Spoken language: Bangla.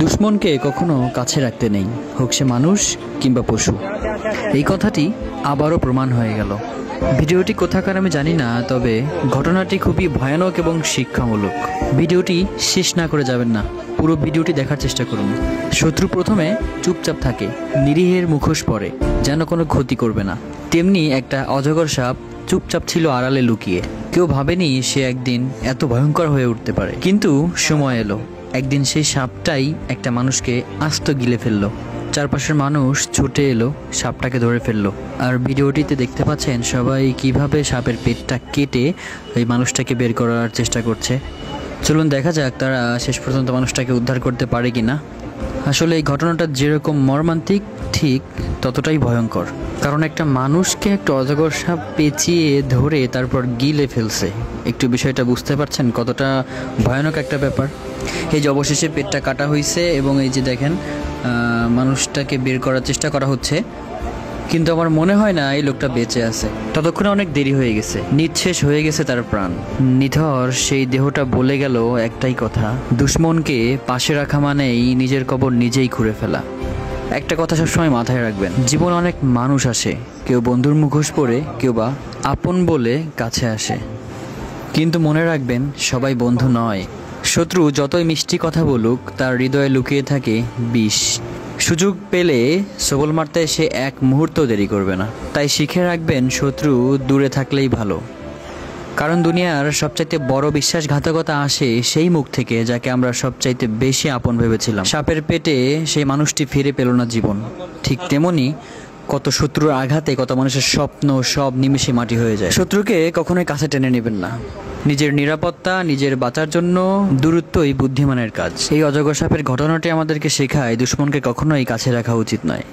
দুশ্মনকে কখনো কাছে রাখতে নেই, হোক সে মানুষ কিংবা পশু। এই কথাটি আবারও প্রমাণ হয়ে গেল। ভিডিওটি কোথাকার আমি জানি না, তবে ঘটনাটি খুবই ভয়ানক এবং শিক্ষামূলক। ভিডিওটি শেষ না করে যাবেন না, পুরো ভিডিওটি দেখার চেষ্টা করুন। শত্রু প্রথমে চুপচাপ থাকে, নিরীহের মুখোশ পরে, যেন কোনো ক্ষতি করবে না। তেমনি একটা অজগর সাপ চুপচাপ ছিল আড়ালে লুকিয়ে। কেউ ভাবেনি সে একদিন এত ভয়ঙ্কর হয়ে উঠতে পারে, কিন্তু সময় এলো। একদিন সেই সাপটাই একটা মানুষকে আস্ত গিলে ফেললো। চারপাশের মানুষ ছুটে এলো, সাপটাকে ধরে ফেললো। আর ভিডিওটিতে দেখতে পাচ্ছেন সবাই কিভাবে সাপের পেটটা কেটে এই মানুষটাকে বের করার চেষ্টা করছে। চলুন দেখা যাক তারা শেষ পর্যন্ত মানুষটাকে উদ্ধার করতে পারে কিনা। আসলে এই ঘটনাটা যেরকম মর্মান্তিক, ঠিক ততটাই ভয়ঙ্কর। কারণ একটা মানুষকে একটা অজগর সাপ পেঁচিয়ে ধরে তারপর গিলে ফেলছে। একটু বিষয়টা বুঝতে পারছেন কতটা ভয়ানক একটা ব্যাপার। এই যে অবশেষে পেটটা কাটা হয়েছে এবং এই যে দেখেন মানুষটাকে বের করার চেষ্টা করা হচ্ছে, কিন্তু আমার মনে হয় না এই লোকটা বেঁচে আছে। ততক্ষণে অনেক দেরি হয়ে গেছে, নিঃশেষ হয়ে গেছে তার প্রাণ। নিথর সেই দেহটা বলে গেল একটাই কথা, দুশ্মনকে পাশে রাখা মানেই নিজের কবর নিজেই খুঁড়ে ফেলা। একটা কথা সবসময় মাথায় রাখবেন, জীবন অনেক মানুষ আসে, কেউ বন্ধুর মুখোশ পরে, কেউ বা আপন বলে কাছে আসে, কিন্তু মনে রাখবেন সবাই বন্ধু নয়। শত্রু যতই মিষ্টি কথা বলুক, তার হৃদয়ে লুকিয়ে থাকে বিষ। সুযোগ পেলে সবল মারতে সে এক মুহূর্ত দেরি করবে না। তাই শিখে রাখবেন, শত্রু দূরে থাকলেই ভালো। কারণ দুনিয়ার সবচাইতে বড় বিশ্বাসঘাতকতা আসে সেই মুখ থেকে যাকে আমরা সবচাইতে বেশি আপন ভেবেছিলাম। সাপের পেটে সেই মানুষটি ফিরে পেল না জীবন। ঠিক তেমনি কত শত্রুর আঘাতে কত মানুষের স্বপ্ন সব নিমেষে মাটি হয়ে যায়। শত্রুকে কখনোই কাছে টেনে নেবেন না। নিজের নিরাপত্তা, নিজের বাঁচার জন্য দূরত্বই বুদ্ধিমানের কাজ। এই অজগর সাপের ঘটনাটি আমাদেরকে শেখায়, দুশ্মনকে কখনোই কাছে রাখা উচিত নয়।